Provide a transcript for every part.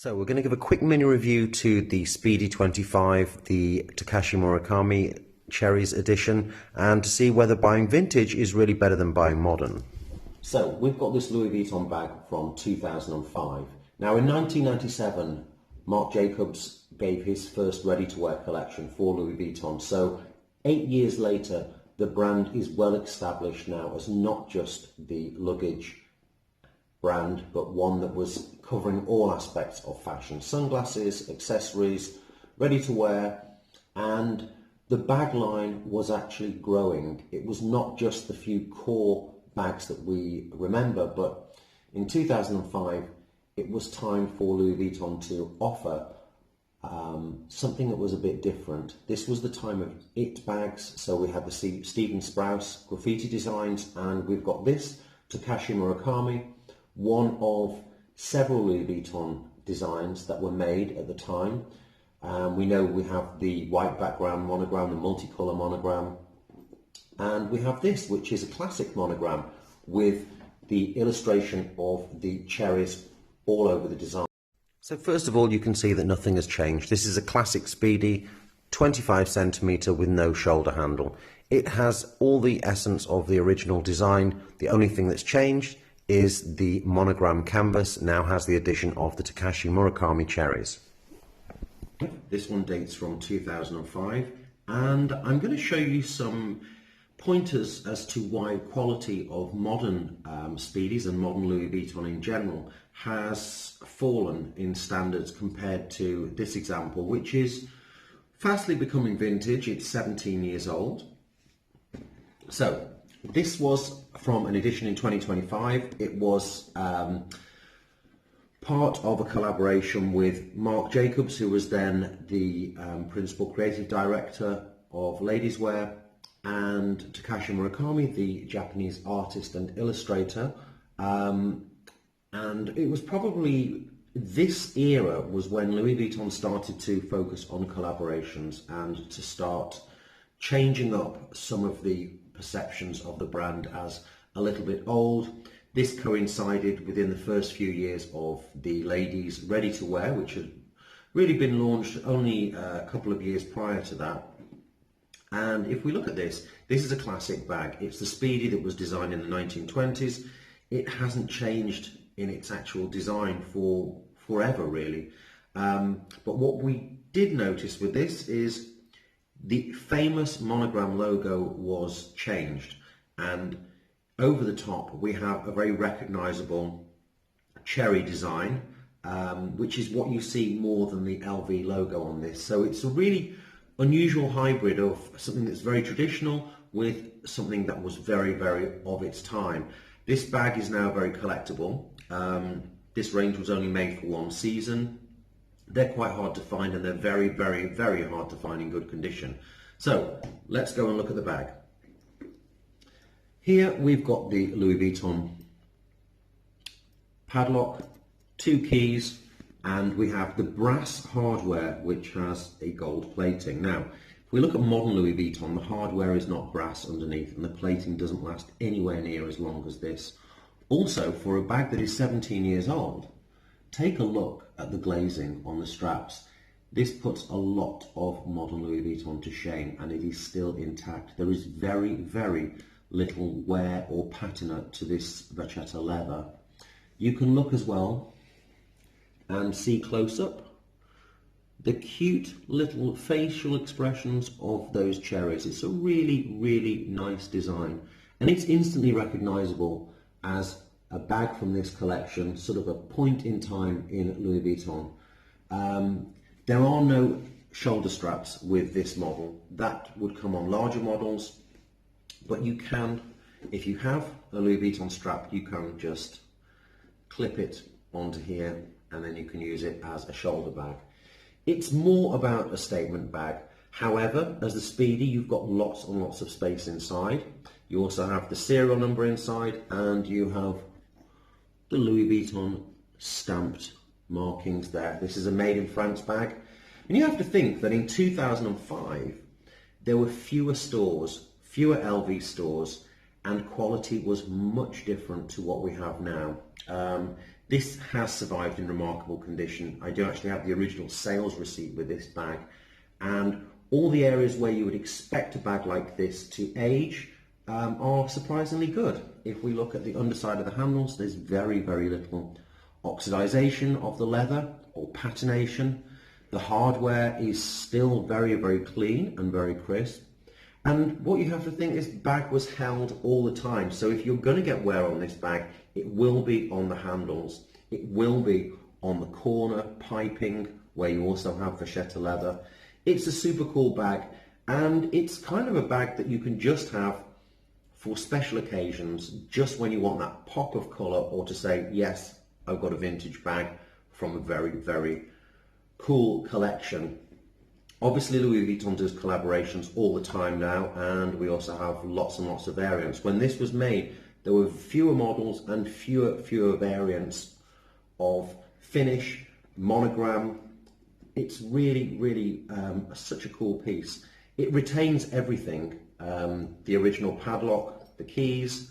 So we're going to give a quick mini review to the Speedy 25, the Takashi Murakami Cherries edition, and to see whether buying vintage is really better than buying modern. So we've got this Louis Vuitton bag from 2005. Now in 1997, Marc Jacobs gave his first ready-to-wear collection for Louis Vuitton. So 8 years later, the brand is well established now as not just the luggage brand, but one that was covering all aspects of fashion: sunglasses, accessories, ready to wear, and the bag line was actually growing. It was not just the few core bags that we remember, but in 2005 it was time for Louis Vuitton to offer something that was a bit different. This was the time of it bags, so we had the Stephen Sprouse graffiti designs, and we've got this Takashi Murakami, one of several Louis Vuitton designs that were made at the time. We know we have the white background monogram, the multicolour monogram, and we have this, which is a classic monogram with the illustration of the cherries all over the design. So first of all, you can see that nothing has changed. This is a classic Speedy, 25cm with no shoulder handle. It has all the essence of the original design. The only thing that's changed is the monogram canvas now has the addition of the Takashi Murakami cherries. This one dates from 2005, and I'm going to show you some pointers as to why quality of modern Speedies and modern Louis Vuitton in general has fallen in standards compared to this example, which is fastly becoming vintage. It's 17 years old. So this was from an edition in 2025. It was part of a collaboration with Marc Jacobs, who was then the principal creative director of ladies wear, and Takashi Murakami, the Japanese artist and illustrator. And it was probably this era was when Louis Vuitton started to focus on collaborations and to start changing up some of the perceptions of the brand as a little bit old. This coincided within the first few years of the ladies ready to wear, which had really been launched only a couple of years prior to that. And if we look at this, this is a classic bag. It's the Speedy that was designed in the 1920s. It hasn't changed in its actual design for forever, really. But what we did notice with this is the famous monogram logo was changed, and over the top we have a very recognizable cherry design, which is what you see more than the LV logo on this. So it's a really unusual hybrid of something that's very traditional with something that was very, very of its time. This bag is now very collectible. This range was only made for one season. They're quite hard to find, and they're very, very, very hard to find in good condition. So let's go and look at the bag. Here we've got the Louis Vuitton padlock, 2 keys, and we have the brass hardware, which has a gold plating. Now, if we look at modern Louis Vuitton, the hardware is not brass underneath, and the plating doesn't last anywhere near as long as this. Also, for a bag that is 17 years old, take a look at the glazing on the straps. This puts a lot of modern Louis Vuitton to shame, and it is still intact. There is very, very little wear or patina to this vachetta leather. You can look as well and see close up the cute little facial expressions of those cherries. It's a really, really nice design, and it's instantly recognizable as a bag from this collection, sort of a point in time in Louis Vuitton. There are no shoulder straps with this model. That would come on larger models, but you can, if you have a Louis Vuitton strap, you can just clip it onto here, and then you can use it as a shoulder bag. It's more about a statement bag. However, as the Speedy, you've got lots and lots of space inside. You also have the serial number inside, and you have the Louis Vuitton stamped markings there. This is a made in France bag. And you have to think that in 2005, there were fewer stores, fewer LV stores, and quality was much different to what we have now. This has survived in remarkable condition. I do actually have the original sales receipt with this bag, and all the areas where you would expect a bag like this to age are surprisingly good. If we look at the underside of the handles, there's very, very little oxidization of the leather or patination. The hardware is still very, very clean and very crisp. And what you have to think is the bag was held all the time. So if you're going to get wear on this bag, it will be on the handles. It will be on the corner piping where you also have vachetta leather. It's a super cool bag, and it's kind of a bag that you can just have for special occasions, just when you want that pop of colour, or to say, yes, I've got a vintage bag from a very, very cool collection. Obviously, Louis Vuitton does collaborations all the time now, and we also have lots and lots of variants. When this was made, there were fewer models and fewer variants of finish, monogram. It's really, really such a cool piece. It retains everything, the original padlock, the keys,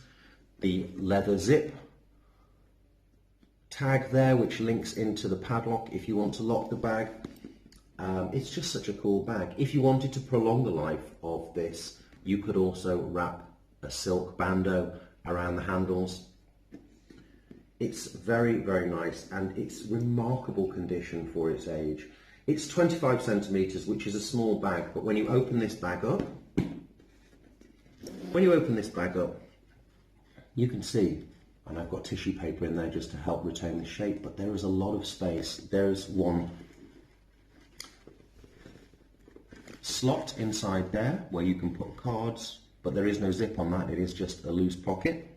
the leather zip tag there, which links into the padlock if you want to lock the bag. It's just such a cool bag. If you wanted to prolong the life of this, you could also wrap a silk bandeau around the handles. It's very, very nice, and it's remarkable condition for its age. It's 25 centimeters, which is a small bag, but when you open this bag up, you can see, and I've got tissue paper in there just to help retain the shape, but there is a lot of space. There's one slot inside there where you can put cards, but there is no zip on that. It is just a loose pocket.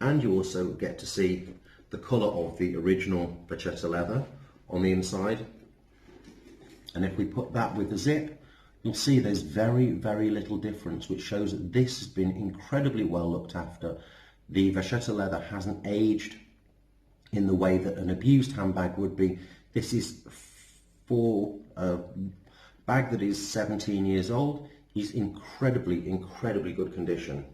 And you also get to see the colour of the original vachetta leather on the inside. And if we put that with the zip, you'll see there's very, very little difference, which shows that this has been incredibly well looked after. The vachetta leather hasn't aged in the way that an abused handbag would be. This is for a bag that is 17 years old. Is incredibly, incredibly good condition.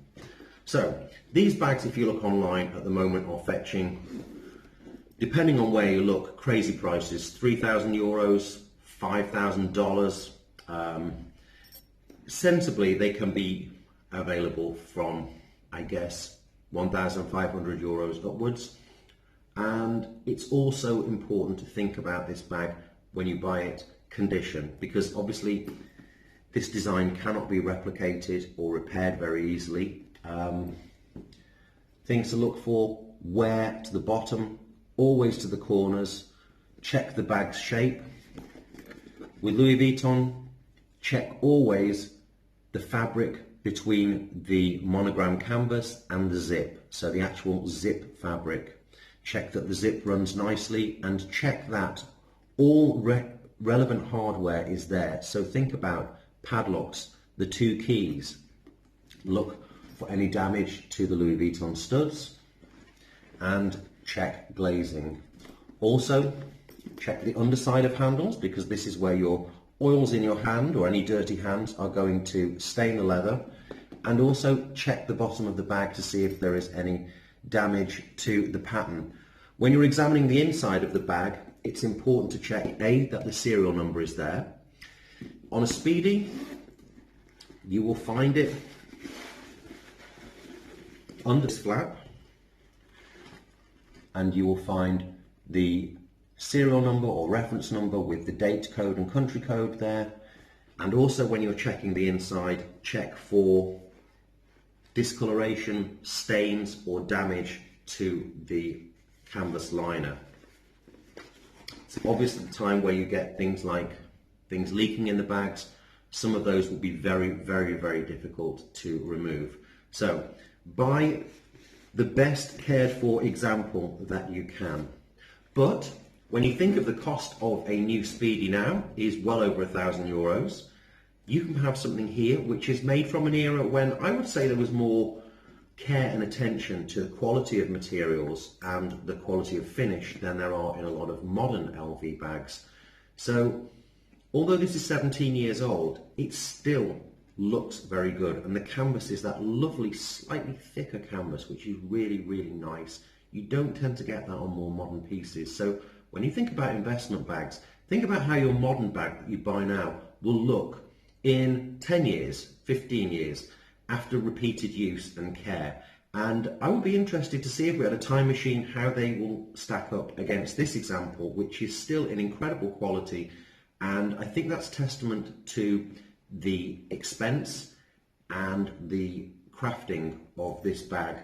So these bags, if you look online at the moment, are fetching, depending on where you look, crazy prices: €3,000, $5,000. Sensibly, they can be available from, I guess, €1,500 upwards. And it's also important to think about this bag when you buy it, condition, because obviously this design cannot be replicated or repaired very easily. Things to look for: wear to the bottom, always to the corners. Check the bag's shape. With Louis Vuitton, check always the fabric between the monogram canvas and the zip, so the actual zip fabric. Check that the zip runs nicely, and check that all relevant hardware is there. So think about padlocks, the two keys. Look for any damage to the Louis Vuitton studs, and check glazing. Also, check the underside of handles, because this is where your oils in your hand or any dirty hands are going to stain the leather. And also check the bottom of the bag to see if there is any damage to the pattern. When you're examining the inside of the bag, it's important to check A, that the serial number is there. On a Speedy, you will find it under this flap, and you will find the serial number or reference number with the date code and country code there. And also, when you're checking the inside, check for discoloration, stains or damage to the canvas liner. It's obviously the time where you get things like things leaking in the bags. Some of those will be very, very, very difficult to remove. So buy the best cared for example that you can. But when you think of the cost of a new Speedy now is well over €1,000, you can have something here which is made from an era when I would say there was more care and attention to the quality of materials and the quality of finish than there are in a lot of modern LV bags. So although this is 17 years old, it still looks very good, and the canvas is that lovely, slightly thicker canvas, which is really, really nice. You don't tend to get that on more modern pieces. So when you think about investment bags, think about how your modern bag that you buy now will look in 10 years, 15 years, after repeated use and care. And I would be interested to see, if we had a time machine, how they will stack up against this example, which is still in incredible quality. And I think that's testament to the expense and the crafting of this bag.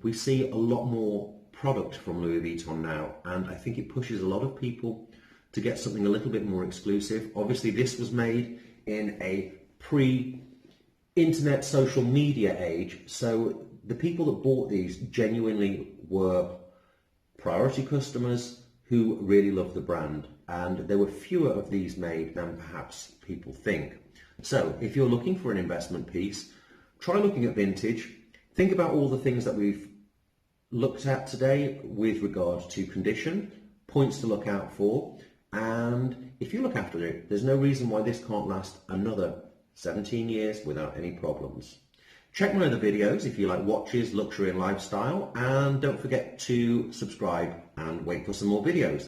We see a lot more product from Louis Vuitton now, and I think it pushes a lot of people to get something a little bit more exclusive. Obviously, this was made in a pre-internet social media age, so the people that bought these genuinely were priority customers who really loved the brand, and there were fewer of these made than perhaps people think. So if you're looking for an investment piece, try looking at vintage. Think about all the things that we've looked at today with regard to condition, points to look out for, and if you look after it, there's no reason why this can't last another 17 years without any problems. Check my other videos if you like watches, luxury and lifestyle, and don't forget to subscribe and wait for some more videos.